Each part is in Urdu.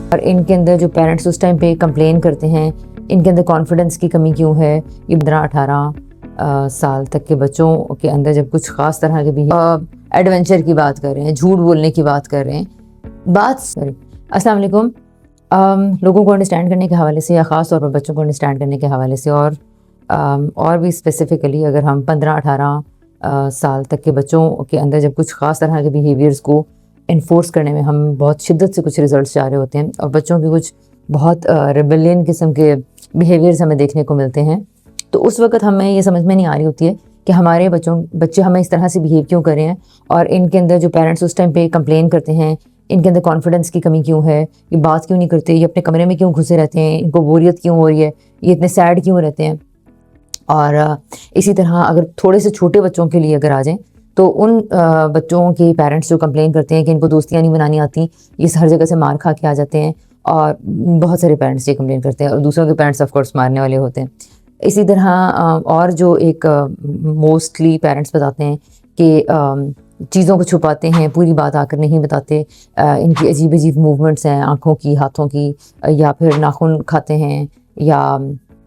اور ان کے اندر جو پیرنٹس اس ٹائم پہ کمپلین کرتے ہیں ان کے اندر کانفیڈنس کی کمی کیوں ہے. یہ 15-18 سال تک کے بچوں کے اندر جب کچھ خاص طرح کے بھی ایڈونچر کی بات کر رہے ہیں, جھوٹ بولنے کی بات کر رہے ہیں, السلام علیکم. لوگوں کو انڈرسٹینڈ کرنے کے حوالے سے یا خاص طور پر بچوں کو انڈرسٹینڈ کرنے کے حوالے سے اور بھی اسپیسیفکلی اگر ہم 15-18 سال تک کے بچوں کے اندر جب کچھ خاص طرح کے بیہیویئرس کو انفورس کرنے میں ہم بہت شدت سے کچھ ریزلٹس چاہ رہے ہوتے ہیں اور بچوں کے کچھ بہت ریبیلین قسم کے بیہیویئرز ہمیں دیکھنے کو ملتے ہیں, تو اس وقت ہمیں یہ سمجھ میں نہیں آ رہی ہوتی ہے کہ ہمارے بچے ہمیں اس طرح سے بیہیو کیوں کر رہے ہیں, اور ان کے اندر جو پیرنٹس اس ٹائم پہ کمپلین کرتے ہیں ان کے اندر کانفیڈنس کی کمی کیوں ہے, یہ بات کیوں نہیں کرتے, یہ اپنے کمرے میں کیوں گھسے رہتے ہیں, ان کو بوریت کیوں ہو رہی ہے, یہ اتنے سیڈ کیوں رہتے ہیں. اور اسی طرح اگر تھوڑے سے چھوٹے بچوں کے لیے اگر آ جائیں تو ان بچوں کے پیرنٹس جو کمپلین کرتے ہیں کہ ان کو دوستیاں نہیں بنانی آتی, یہ ہر جگہ سے مار کھا کے آ جاتے ہیں, اور بہت سارے پیرنٹس یہ کمپلین کرتے ہیں اور دوسروں کے پیرنٹس آف کورس مارنے والے ہوتے ہیں. اسی طرح اور جو ایک موسٹلی پیرنٹس بتاتے ہیں کہ چیزوں کو چھپاتے ہیں, پوری بات آ کر نہیں بتاتے, ان کی عجیب عجیب موومنٹس ہیں آنکھوں کی, ہاتھوں کی, یا پھر ناخن کھاتے ہیں یا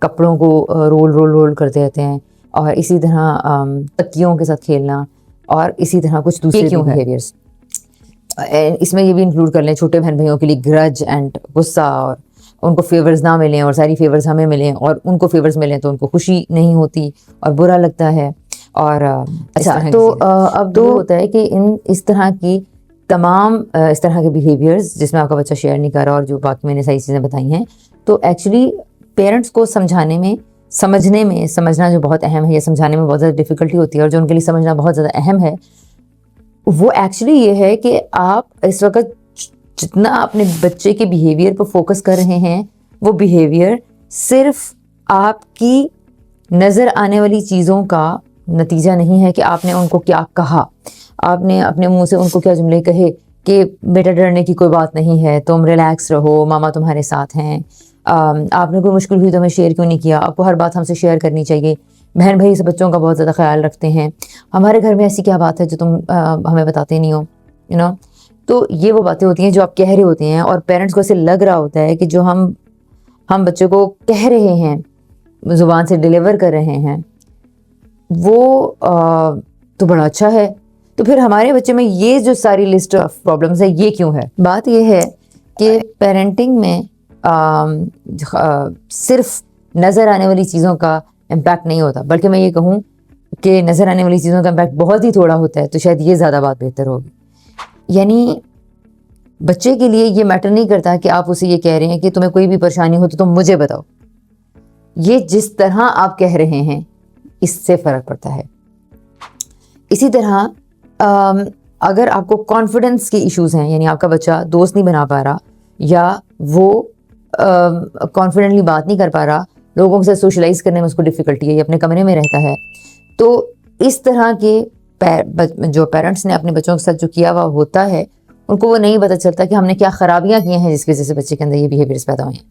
کپڑوں کو رول کرتے رہتے ہیں, اور اسی طرح تکیوں کے ساتھ کھیلنا, اور اسی طرح کچھ دوسرے بیہیویئرس. اس میں یہ بھی انکلوڈ کر لیں چھوٹے بہن بھائیوں کے لیے گرج اینڈ غصہ, اور ان کو فیورز نہ ملیں اور ساری فیورز ہمیں ملیں, اور ان کو فیورز ملیں تو ان کو خوشی نہیں ہوتی اور برا لگتا ہے. اور اچھا تو اب تو ہوتا ہے کہ اس طرح کی تمام اس طرح کے بیہیویئرز جس میں آپ کا بچہ شیئر نہیں کر رہا اور جو باقی میں نے صحیح چیزیں بتائی ہیں, تو ایکچولی پیرنٹس کو سمجھانے میں سمجھنا جو بہت اہم ہے, یا سمجھانے میں بہت زیادہ ڈیفیکلٹی ہوتی ہے اور جو ان کے لیے سمجھنا بہت زیادہ اہم ہے, وہ ایکچولی یہ ہے کہ آپ اس وقت جتنا اپنے بچے کے بیہیویئر پر فوکس کر رہے ہیں وہ بیہیویئر صرف آپ کی نظر آنے والی چیزوں کا نتیجہ نہیں ہے کہ آپ نے ان کو کیا کہا, آپ نے اپنے منہ سے ان کو کیا جملے کہے کہ بیٹا ڈرنے کی کوئی بات نہیں ہے, تم ریلیکس رہو, ماما تمہارے ساتھ ہیں, آپ نے کوئی مشکل ہوئی تو ہمیں شیئر کیوں نہیں کیا, آپ کو ہر بات ہم سے شیئر کرنی چاہیے, بہن بھائی سے بچوں کا بہت زیادہ خیال رکھتے ہیں, ہمارے گھر میں ایسی کیا بات ہے جو تم ہمیں بتاتے نہیں ہو, تو یہ وہ باتیں ہوتی ہیں جو آپ کہہ رہے ہوتے ہیں, اور پیرنٹس کو ایسے لگ رہا ہوتا ہے کہ جو ہم بچے کو کہہ رہے ہیں, زبان سے ڈیلیور کر رہے ہیں, وہ تو بڑا اچھا ہے, تو پھر ہمارے بچے میں یہ جو ساری لسٹ آف پرابلمس ہے یہ کیوں ہے. بات یہ ہے کہ پیرنٹنگ میں صرف نظر آنے والی چیزوں کا امپیکٹ نہیں ہوتا, بلکہ میں یہ کہوں کہ نظر آنے والی چیزوں کا امپیکٹ بہت ہی تھوڑا ہوتا ہے, تو شاید یہ زیادہ بات بہتر ہوگی. یعنی بچے کے لیے یہ میٹر نہیں کرتا کہ آپ اسے یہ کہہ رہے ہیں کہ تمہیں کوئی بھی پریشانی ہو تو تم مجھے بتاؤ, یہ جس طرح آپ کہہ رہے ہیں اس سے فرق پڑتا ہے. اسی طرح اگر آپ کو کانفیڈنس کے ایشوز ہیں, یعنی آپ کا بچہ دوست نہیں بنا پا رہا, یا وہ کانفیڈنٹلی بات نہیں کر پا رہا, لوگوں کے ساتھ سوشلائز کرنے میں اس کو ڈیفیکلٹی ہے, یا اپنے کمرے میں رہتا ہے, تو اس طرح کے جو پیرنٹس نے اپنے بچوں کے ساتھ جو کیا ہوا ہوتا ہے, ان کو وہ نہیں پتہ چلتا کہ ہم نے کیا خرابیاں کی ہیں جس کی وجہ سے بچے کے اندر یہ بیہیویئرز پیدا ہوئے ہیں.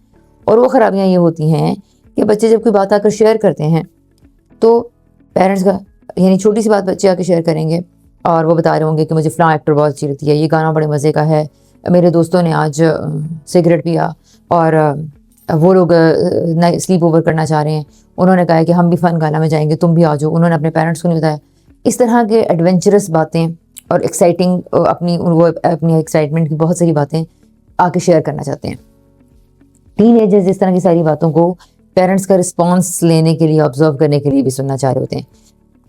اور وہ خرابیاں یہ ہوتی ہیں کہ بچے جب کوئی بات آ کر شیئر کرتے ہیں تو پیرنٹس کا, یعنی چھوٹی سی بات بچے آ کے شیئر کریں گے اور وہ بتا رہے ہوں گے کہ مجھے فلاں ایکٹر بہت اچھی لگتی ہے, یہ گانا بڑے مزے کا ہے, میرے دوستوں نے آج سگریٹ پیا اور وہ لوگ سلیپ اوور کرنا چاہ رہے ہیں, انہوں نے کہا ہے کہ ہم بھی فن گانا میں جائیں گے, تم بھی آ جاؤ, انہوں نے اپنے پیرنٹس کو نہیں بتایا. اس طرح کے ایڈونچرس باتیں اور ایکسائٹنگ وہ اپنی ایکسائٹمنٹ کی بہت ساری باتیں آ کے شیئر کرنا چاہتے ہیں. ٹین ایجرز اس طرح کی ساری باتوں کو پیرنٹس کا رسپانس لینے کے لیے, آبزرو کرنے کے لیے بھی سننا چاہ رہے ہوتے ہیں.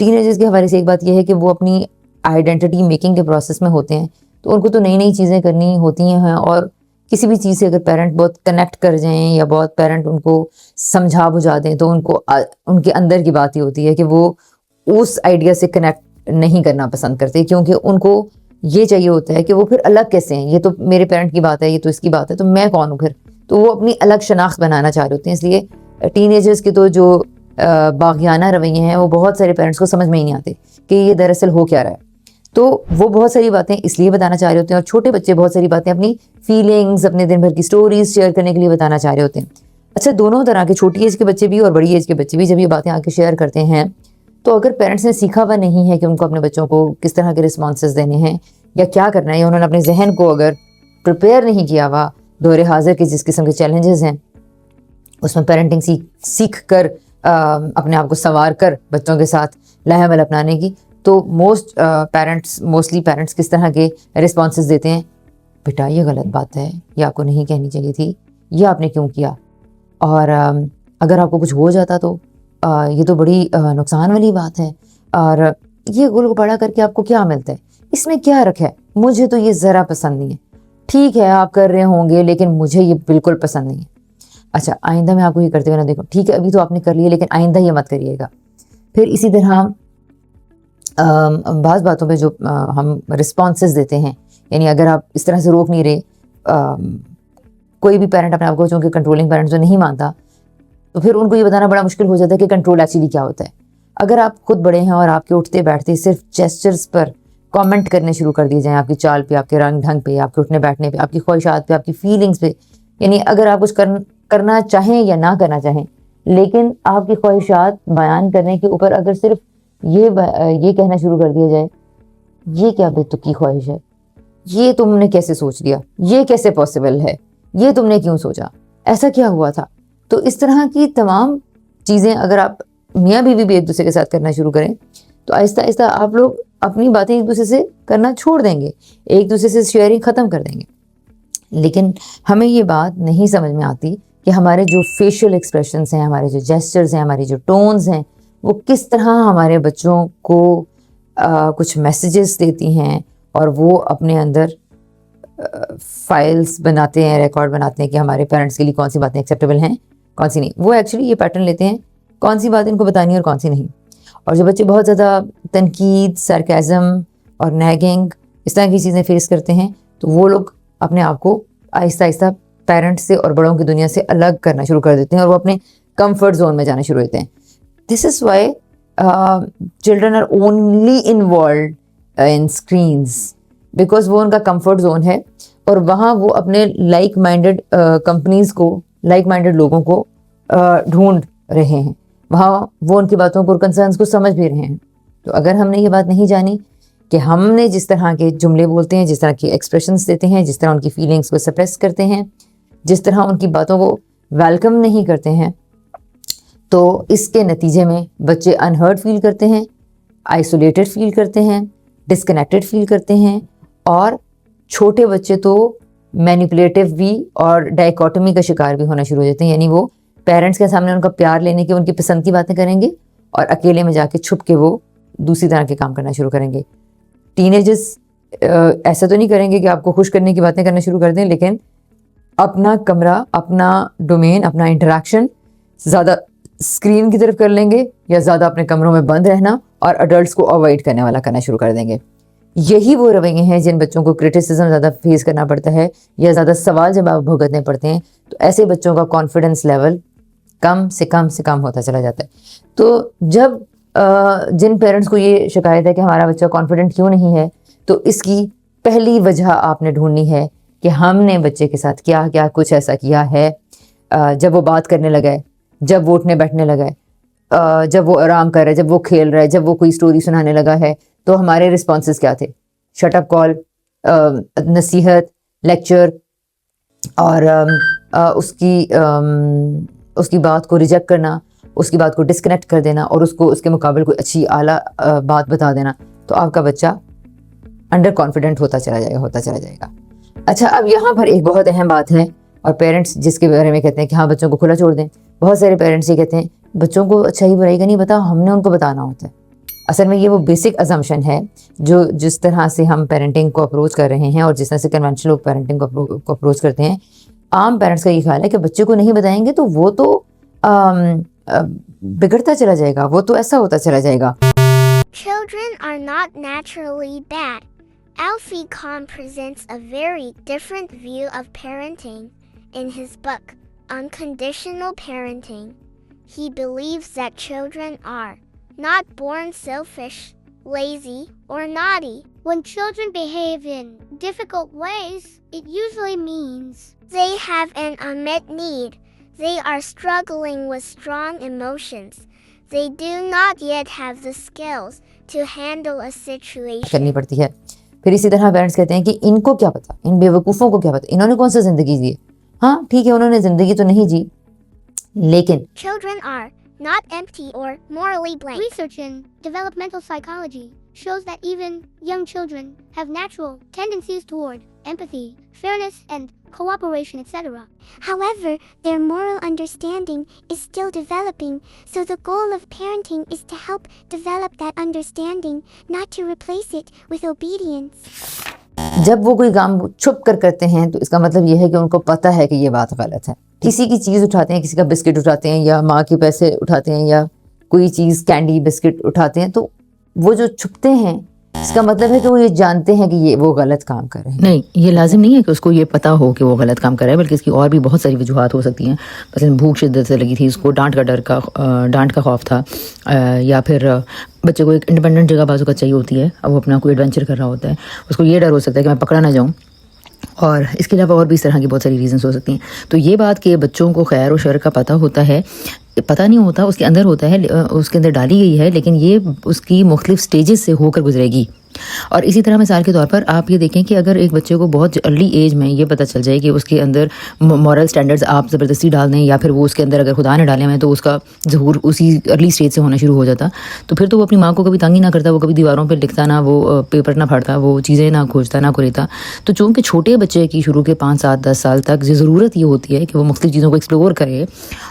ٹین ایجرز کے حوالے سے ایک بات یہ ہے کہ وہ اپنی آئیڈینٹی میکنگ کے پروسیس میں ہوتے ہیں, تو ان کو تو نئی نئی چیزیں کرنی ہوتی ہیں, اور کسی بھی چیز سے اگر پیرنٹ بہت کنیکٹ کر جائیں یا بہت پیرنٹ ان کو سمجھا بجھا دیں, تو ان کے اندر کی بات یہ ہوتی ہے کہ وہ اس آئیڈیا سے کنیکٹ نہیں کرنا پسند کرتے, کیونکہ ان کو یہ چاہیے ہوتا ہے کہ وہ پھر الگ کیسے ہیں, یہ تو میرے پیرنٹ کی بات ہے, یہ تو اس کی بات ہے, تو میں کون ہوں پھر, تو وہ اپنی الگ شناخت بنانا چاہ رہے ہوتے ہیں. اس لیے ٹین ایجرز کے تو جو باغیانہ رویے ہیں وہ بہت سارے پیرنٹس کو سمجھ میں ہی نہیں آتے کہ یہ دراصل ہو کیا رہا ہے, تو وہ بہت ساری باتیں اس لیے بتانا چاہ رہے ہوتے ہیں, اور چھوٹے بچے بہت ساری باتیں اپنی فیلنگز, اپنے دن بھر کی سٹوریز شیئر کرنے کے لیے بتانا چاہ رہے ہوتے ہیں. اچھا, دونوں طرح کے, چھوٹی ایج کے بچے بھی اور بڑی ایج کے بچے بھی, جب یہ باتیں آ کے شیئر کرتے ہیں, تو اگر پیرنٹس نے سیکھا ہوا نہیں ہے کہ ان کو اپنے بچوں کو کس طرح کے رسپانسز دینے ہیں یا کیا کرنا ہے, یا انہوں نے اپنے ذہن کو اگر پریپیئر نہیں کیا ہوا دور حاضر کے جس قسم کے چیلنجز ہیں اس میں پیرنٹنگ سیکھ کر اپنے آپ کو سنوار کر بچوں کے ساتھ لاہ عمل اپنانے کی، تو موسٹلی پیرنٹس کس طرح کے رسپانسز دیتے ہیں؟ بیٹا یہ غلط بات ہے، یہ آپ کو نہیں کہنی چاہیے تھی، یہ آپ نے کیوں کیا، اور اگر آپ کو کچھ ہو جاتا تو یہ تو بڑی نقصان والی بات ہے، اور یہ گل پڑا کر کے آپ کو کیا ملتا ہے، اس میں کیا رکھا ہے، مجھے تو یہ ذرا پسند نہیں ہے، ٹھیک ہے آپ کر رہے ہوں گے لیکن مجھے یہ بالکل پسند نہیں ہے، اچھا آئندہ میں آپ کو یہ کرتے ہوئے نہ دیکھوں، ٹھیک ہے ابھی تو آپ نے کر لیا لیکن آئندہ یہ مت کریے گا۔ پھر اسی طرح بعض باتوں پہ جو ہم رسپانسز دیتے ہیں، یعنی اگر آپ اس طرح سے روک نہیں رہے، کوئی بھی پیرنٹ اپنے آپ کو چونکہ کنٹرولنگ پیرنٹ جو نہیں مانتا تو پھر ان کو یہ بتانا بڑا مشکل ہو جاتا ہے کہ کنٹرول ایکچولی کیا ہوتا ہے۔ اگر آپ خود بڑے ہیں اور آپ کے اٹھتے بیٹھتے صرف جیسچرز پر کامنٹ کرنے شروع کر دیے جائیں، آپ کی چال پہ، آپ کے رنگ ڈھنگ پہ، آپ کے اٹھنے بیٹھنے پہ، آپ کی خواہشات پہ، آپ کی فیلنگز پہ، یعنی اگر آپ کچھ کرنا چاہیں یا نہ کرنا چاہیں لیکن آپ کی خواہشات بیان کرنے کے اوپر اگر صرف یہ کہنا شروع کر دیا جائے یہ کیا بے تکی خواہش ہے، یہ تم نے کیسے سوچ لیا، یہ کیسے پاسبل ہے، یہ تم نے کیوں سوچا، ایسا کیا ہوا تھا، تو اس طرح کی تمام چیزیں اگر آپ میاں بیوی بھی ایک دوسرے کے ساتھ کرنا شروع کریں تو آہستہ آہستہ آپ لوگ اپنی باتیں ایک دوسرے سے کرنا چھوڑ دیں گے، ایک دوسرے سے شیئرنگ ختم کر دیں گے۔ لیکن ہمیں یہ بات نہیں سمجھ میں آتی کہ ہمارے جو فیشل ایکسپریشنز ہیں، ہمارے جو جیسچرز ہیں، ہماری جو ٹونز ہیں، وہ کس طرح ہمارے بچوں کو کچھ میسیجز دیتی ہیں، اور وہ اپنے اندر فائلز بناتے ہیں، ریکارڈ بناتے ہیں کہ ہمارے پیرنٹس کے لیے کون سی باتیں ایکسیپٹیبل ہیں کون سی نہیں۔ وہ ایکچولی یہ پیٹرن لیتے ہیں کون سی بات ان کو بتانی ہے اور کون سی نہیں۔ اور جو بچے بہت زیادہ تنقید، سارکیزم اور نیگنگ اس طرح کی چیزیں فیس کرتے ہیں تو وہ لوگ اپنے آپ کو آہستہ آہستہ پیرنٹس سے اور بڑوں کی دنیا سے الگ کرنا شروع کر دیتے ہیں، اور وہ اپنے کمفرٹ زون میں جانا شروع ہوتے ہیں۔ This is why children are only involved in screens, because وہ ان کا کمفرٹ زون ہے، اور وہاں وہ اپنے لائک مائنڈیڈ کمپنیز کو، لائک مائنڈیڈ لوگوں کو ڈھونڈ رہے ہیں، وہاں وہ ان کی باتوں کو اور کنسرنس کو سمجھ بھی رہے ہیں۔ تو اگر ہم نے یہ بات نہیں جانی کہ ہم نے جس طرح کے جملے بولتے ہیں، جس طرح کی ایکسپریشنز دیتے ہیں، جس طرح ان کی فیلنگز کو سپریس کرتے ہیں، جس طرح ان کی باتوں کو ویلکم نہیں کرتے ہیں، تو اس کے نتیجے میں بچے انہرڈ فیل کرتے ہیں، آئسولیٹڈ فیل کرتے ہیں، ڈسکنیکٹڈ فیل کرتے ہیں، اور چھوٹے بچے تو مینیپولیٹو بھی اور ڈائیکاٹمی کا شکار بھی ہونا شروع ہو جاتے ہیں، یعنی وہ پیرنٹس کے سامنے ان کا پیار لینے کی، ان کی پسند کی باتیں کریں گے، اور اکیلے میں جا کے چھپ کے وہ دوسری طرح کے کام کرنا شروع کریں گے۔ ٹین ایجز ایسا تو نہیں کریں گے کہ آپ کو خوش کرنے کی باتیں کرنا شروع کر دیں، لیکن اپنا کمرہ، اپنا ڈومین، اپنا انٹریکشن زیادہ اسکرین کی طرف کر لیں گے، یا زیادہ اپنے کمروں میں بند رہنا اور اڈلٹس کو اوائڈ کرنے والا کرنا شروع کر دیں گے۔ یہی وہ رویے ہیں جن بچوں کو کرٹیسزم زیادہ فیس کرنا پڑتا ہے یا زیادہ سوال جواب بھگتنے پڑتے ہیں، تو ایسے بچوں کا کانفیڈنس لیول کم سے کم ہوتا چلا جاتا ہے۔ تو جب جن پیرنٹس کو یہ شکایت ہے کہ ہمارا بچہ کانفیڈنٹ کیوں نہیں ہے، تو اس کی پہلی وجہ آپ نے ڈھونڈنی ہے کہ ہم نے بچے کے ساتھ کیا کیا کچھ ایسا کیا ہے، جب وہ بات کرنے لگا ہے، جب وہ اٹھنے بیٹھنے لگا ہے، جب وہ آرام کر رہا ہے، جب وہ کھیل رہا ہے، جب وہ کوئی اسٹوری سنانے لگا ہے، تو ہمارے رسپانسز کیا تھے؟ شٹ اپ کال، نصیحت، لیکچر، اور اس کی بات کو ریجیکٹ کرنا، اس کی بات کو ڈسکنیکٹ کر دینا، اور اس کو اس کے مقابل کوئی اچھی اعلیٰ بات بتا دینا، تو آپ کا بچہ انڈر کانفیڈنٹ ہوتا چلا جائے گا۔ اچھا، اب یہاں پر ایک بہت اہم بات ہے، اور پیرنٹس جس کے بارے میں کہتے ہیں کہ ہاں بچوں کو کھلا چھوڑ دیں، بہت سارے پیرنٹس یہ کہتے ہیں بچوں کو اچھائی برائی کا نہیں پتا، ہم نے ان کو بتانا ہوتا ہے۔ اصل میں یہ وہ بیسک ازمپشن ہے جو جس طرح سے ہم پیرنٹنگ کو اپروچ کر رہے ہیں، اور جس طرح سے کنونشنل لوگ پیرنٹنگ کو اپروچ کرتے ہیں، عام پیرنٹس کا یہ خیال ہے کہ بچے کو نہیں بتائیں گے تو وہ تو بگڑتا چلا جائے گا، وہ تو ایسا ہوتا چلا جائے گا۔ Children are not naturally bad. Alfie Kohn presents a very different view of parenting in his book, Unconditional Parenting. He believes that children are not born selfish, lazy, or naughty. When children behave in difficult ways, it usually means they have an unmet need. They are struggling with strong emotions. They do not yet have the skills to handle a situation. کرنی پڑتی ہے۔ پھر اسی طرح پیرنٹس کہتے ہیں کہ ان کو کیا پتا، ان بیوقوفوں کو کیا پتا، انہوں نے کون سا زندگی دی ہے، ہاں ٹھیک ہے انہوں نے زندگی تو نہیں جی, لیکن Children are not empty or morally blank. Research in developmental psychology shows that even young children have natural tendencies toward empathy, fairness, and cooperation, etc. However, their moral understanding is still developing, so the goal of parenting is to help develop that understanding, not to replace it with obedience. جب وہ کوئی کام چھپ کر کرتے ہیں تو اس کا مطلب یہ ہے کہ ان کو پتہ ہے کہ یہ بات غلط ہے. کسی کی چیز اٹھاتے ہیں, کسی کا بسکٹ اٹھاتے ہیں یا ماں کے پیسے اٹھاتے ہیں یا کوئی چیز کینڈی بسکٹ اٹھاتے ہیں, تو وہ جو چھپتے ہیں اس کا مطلب ہے کہ وہ یہ جانتے ہیں کہ یہ وہ غلط کام کر رہے ہیں. نہیں, یہ لازم نہیں ہے کہ اس کو یہ پتہ ہو کہ وہ غلط کام کر رہا ہے, بلکہ اس کی اور بھی بہت ساری وجوہات ہو سکتی ہیں. مثلا بھوک شدت سے لگی تھی, اس کو ڈانٹ کا خوف تھا, یا پھر بچے کو ایک انڈیپینڈنٹ جگہ بازو کا چاہیے ہوتی ہے, اب وہ اپنا کوئی ایڈونچر کر رہا ہوتا ہے, اس کو یہ ڈر ہو سکتا ہے کہ میں پکڑا نہ جاؤں, اور اس کے علاوہ اور بھی اس طرح کی بہت ساری ریزنس ہو سکتی ہیں. تو یہ بات کہ بچوں کو خیر و شر کا پتہ ہوتا ہے, پتہ نہیں ہوتا, اس کے اندر ہوتا ہے, اس کے اندر ڈالی گئی ہے, لیکن یہ اس کی مختلف سٹیجز سے ہو کر گزرے گی. اور اسی طرح مثال کے طور پر آپ یہ دیکھیں کہ اگر ایک بچے کو بہت ارلی ایج میں یہ پتہ چل جائے کہ اس کے اندر مورل سٹینڈرڈز آپ زبردستی ڈال دیں, یا پھر وہ اس کے اندر اگر خدا نے ڈالے ہوئے ہیں تو اس کا ظہور اسی ارلی اسٹیج سے ہونا شروع ہو جاتا, تو پھر تو وہ اپنی ماں کو کبھی تنگ ہی نہ کرتا, وہ کبھی دیواروں پہ لکھتا نہ, وہ پیپر نہ پھاڑتا, وہ چیزیں نہ کھوجتا نہ کریتا. تو چونکہ چھوٹے بچے کی شروع کے 5 7 10 سال تک یہ ضرورت یہ ہوتی ہے کہ وہ مختلف چیزوں کو ایکسپلور کرے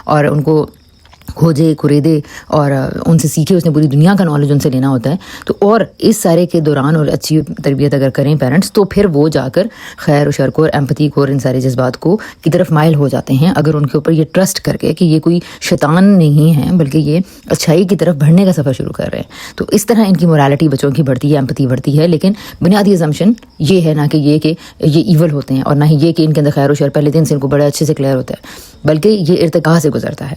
اور ان کو کھوجے کریدے اور ان سے سیکھے, اس نے پوری دنیا کا نالج ان سے لینا ہوتا ہے. تو اور اس سارے کے دوران اور اچھی تربیت اگر کریں پیرنٹس, تو پھر وہ جا کر خیر و شر کو اور ایمپتھی کو اور ان سارے جذبات کو کی طرف مائل ہو جاتے ہیں, اگر ان کے اوپر یہ ٹرسٹ کر کے کہ یہ کوئی شیطان نہیں ہے بلکہ یہ اچھائی کی طرف بڑھنے کا سفر شروع کر رہے ہیں. تو اس طرح ان کی مورالٹی بچوں کی بڑھتی ہے, ایمپتھی بڑھتی ہے. لیکن بنیادی اسمپشن یہ ہے نہ کہ یہ ایول ہوتے ہیں, اور نہ ہی یہ کہ ان کے اندر خیر و شر پہلے دن سے ان کو بڑے اچھے سے کلیئر ہوتا ہے, بلکہ یہ ارتقاء سے گزرتا ہے.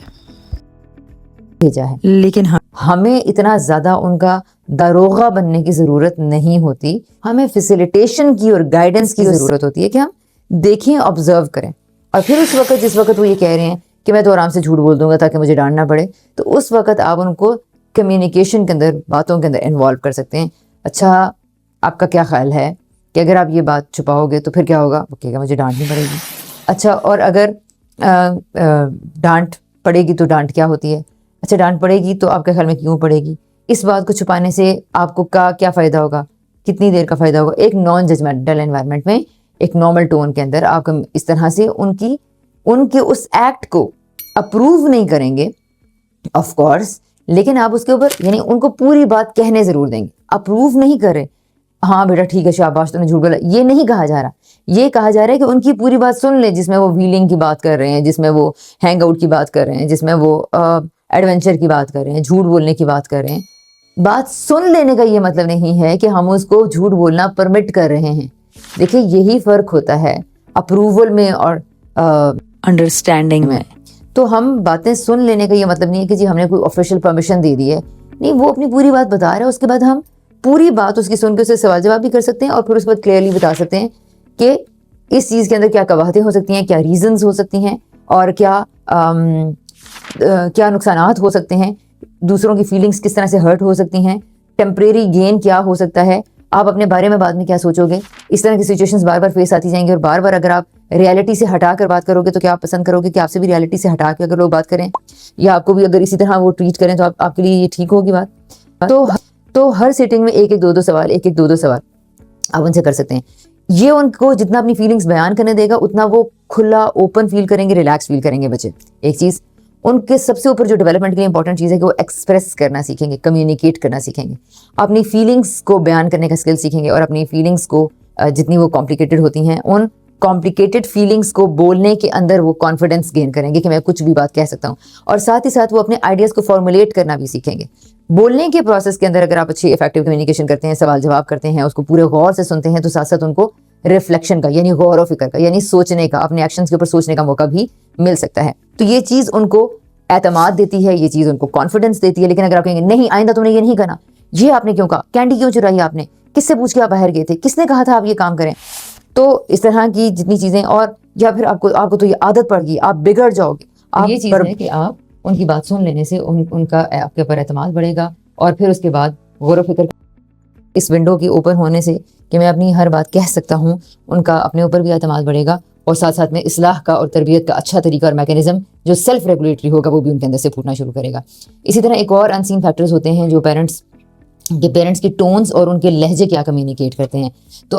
بھیجا ہے. لیکن ہمیں اتنا زیادہ ان کا داروغہ بننے کی ضرورت نہیں ہوتی, ہمیں فیسیلیٹیشن کی اور گائیڈنس کی ضرورت ہوتی ہے کہ ہم دیکھیں, آبزرو کریں, اور پھر اس وقت جس وقت وہ یہ کہہ رہے ہیں کہ میں تو آرام سے جھوٹ بول دوں گا تاکہ مجھے ڈانٹنا پڑے, تو اس وقت آپ ان کو کمیونیکیشن کے اندر, باتوں کے اندر انوالو کر سکتے ہیں. اچھا آپ کا کیا خیال ہے کہ اگر آپ یہ بات چھپاؤ گے تو پھر کیا ہوگا؟ وہ کہے گا مجھے ڈانٹنی پڑے گی. اچھا, اور اگر ڈانٹ پڑے گی تو ڈانٹ کیا ہوتی ہے؟ اچھا ڈانٹ پڑے گی تو آپ کے خیال میں کیوں پڑے گی؟ اس بات کو چھپانے سے آپ کو کیا فائدہ ہوگا, کتنی دیر کا فائدہ ہوگا؟ ایک نان ججمنٹل انوائرمنٹ میں, ایک نارمل ٹون کے اندر آپ اس طرح سے ان کے اس ایکٹ کو اپروو نہیں کریں گے آف کورس, لیکن آپ اس کے اوپر یعنی ان کو پوری بات کہنے ضرور دیں گے, اپروو نہیں کر رہے, ہاں بیٹا ٹھیک ہے شاباش تو نے جھوٹ بولا, یہ نہیں کہا جا رہا. یہ کہا جا رہا ہے کہ ان کی پوری بات سن لیں, جس میں وہ ویلنگ کی بات کر رہے ہیں, جس میں وہ ہینگ آؤٹ کی بات کر رہے ہیں, جس میں وہ ایڈونچر کی بات کر رہے ہیں, جھوٹ بولنے کی بات کر رہے ہیں. بات سن لینے کا یہ مطلب نہیں ہے کہ ہم اس کو جھوٹ بولنا پرمٹ کر رہے ہیں. دیکھیں یہی فرق ہوتا ہے اپروول میں اور انڈرسٹینڈنگ میں. تو ہم باتیں سن لینے کا یہ مطلب نہیں ہے کہ جی ہم نے کوئی آفیشیل پرمیشن دے دی ہے, نہیں, وہ اپنی پوری بات بتا رہا ہے, اس کے بعد ہم پوری بات اس کی سن کے اسے سوال جواب بھی کر سکتے ہیں, اور پھر اس بعد کلیئرلی بتا سکتے ہیں کہ اس چیز کے اندر کیا قباحتیں ہو سکتی ہیں, کیا ریزنز ہو سکتی ہیں, اور کیا نقصانات ہو سکتے ہیں, دوسروں کی فیلنگز کس طرح سے ہرٹ ہو سکتی ہیں, ٹیمپریری گین کیا ہو سکتا ہے, آپ اپنے بارے میں بعد میں کیا سوچو گے. اس طرح کی سچویشنز بار بار فیس آتی جائیں گی, اور بار بار اگر آپ ریالٹی سے ہٹا کر بات کرو گے تو کیا آپ پسند کرو گے کہ آپ سے بھی ریالٹی سے ہٹا کے اگر لوگ بات کریں, یا آپ کو بھی اگر اسی طرح وہ ٹریٹ کریں تو آپ کے لیے یہ ٹھیک ہوگی بات؟ تو ہر سیٹنگ میں ایک دو سوال آپ ان سے کر سکتے ہیں. یہ ان کو جتنا اپنی فیلنگز بیان کرنے دے گا اتنا وہ کھلا اوپن فیل کریں گے, ریلیکس فیل کریں گے بچے. ایک چیز ان کے سب سے اوپر جو ڈیولپمنٹ کے لیے امپورٹنٹ چیز ہے کہ وہ ایکسپریس کرنا سیکھیں گے, کمیونیکیٹ کرنا سیکھیں گے, اپنی فیلنگس کو بیان کرنے کا اسکل سیکھیں گے, اور اپنی فیلنگس کو جتنی وہ کمپلیکیٹڈ ہوتی ہیں ان کمپلیکیٹڈ فیلنگس کو بولنے کے اندر وہ کانفیڈنس گین کریں گے کہ میں کچھ بھی بات کہہ سکتا ہوں, اور ساتھ ہی ساتھ وہ اپنے آئیڈیاز کو فارمولیٹ کرنا بھی سیکھیں گے. بولنے کے پروسیس کے اندر اگر آپ اچھی افیکٹو کمیونیکیشن کرتے ہیں, سوال جواب کرتے ہیں, اس کو پورے غور سے سنتے ہیں, تو ساتھ ساتھ ان کو ریفلیکشن کا یعنی غور و فکر کا یعنی سوچنے کا, اپنے ایکشنز کے اوپر سوچنے کا موقع بھی مل سکتا ہے. تو یہ چیز ان کو اعتماد دیتی ہے, یہ چیز ان کو کانفیڈنس دیتی ہے. لیکن اگر آپ کہیں گے نہیں آئندہ تم نے یہ نہیں کرنا, یہ آپ نے کیوں کہا, کینڈی کیوں چرائی آپ نے, کس سے پوچھ کے آپ باہر گئے تھے, کس نے کہا تھا آپ یہ کام کریں, تو اس طرح کی جتنی چیزیں, اور یا پھر آپ کو تو یہ عادت پڑ گئی, آپ بگڑ جاؤ گے. یہ چیز ہے کہ آپ ان کی بات سن لینے سے ان کا آپ کے اوپر اعتماد بڑھے گا, اور پھر اس کے بعد غور و فکر اس ونڈو کی اوپن ہونے سے کہ میں اپنی ہر بات کہہ سکتا ہوں, ان کا اپنے اوپر بھی اعتماد بڑھے گا, اور ساتھ ساتھ میں اصلاح کا اور تربیت کا اچھا طریقہ اور میکینزم جو سیلف ریگولیٹری ہوگا وہ بھی ان کے اندر سے پھوٹنا شروع کرے گا. اسی طرح ایک اور انسین فیکٹرز ہوتے ہیں جو پیرنٹس کے ٹونز اور ان کے لہجے کیا کمیونیکیٹ کرتے ہیں. تو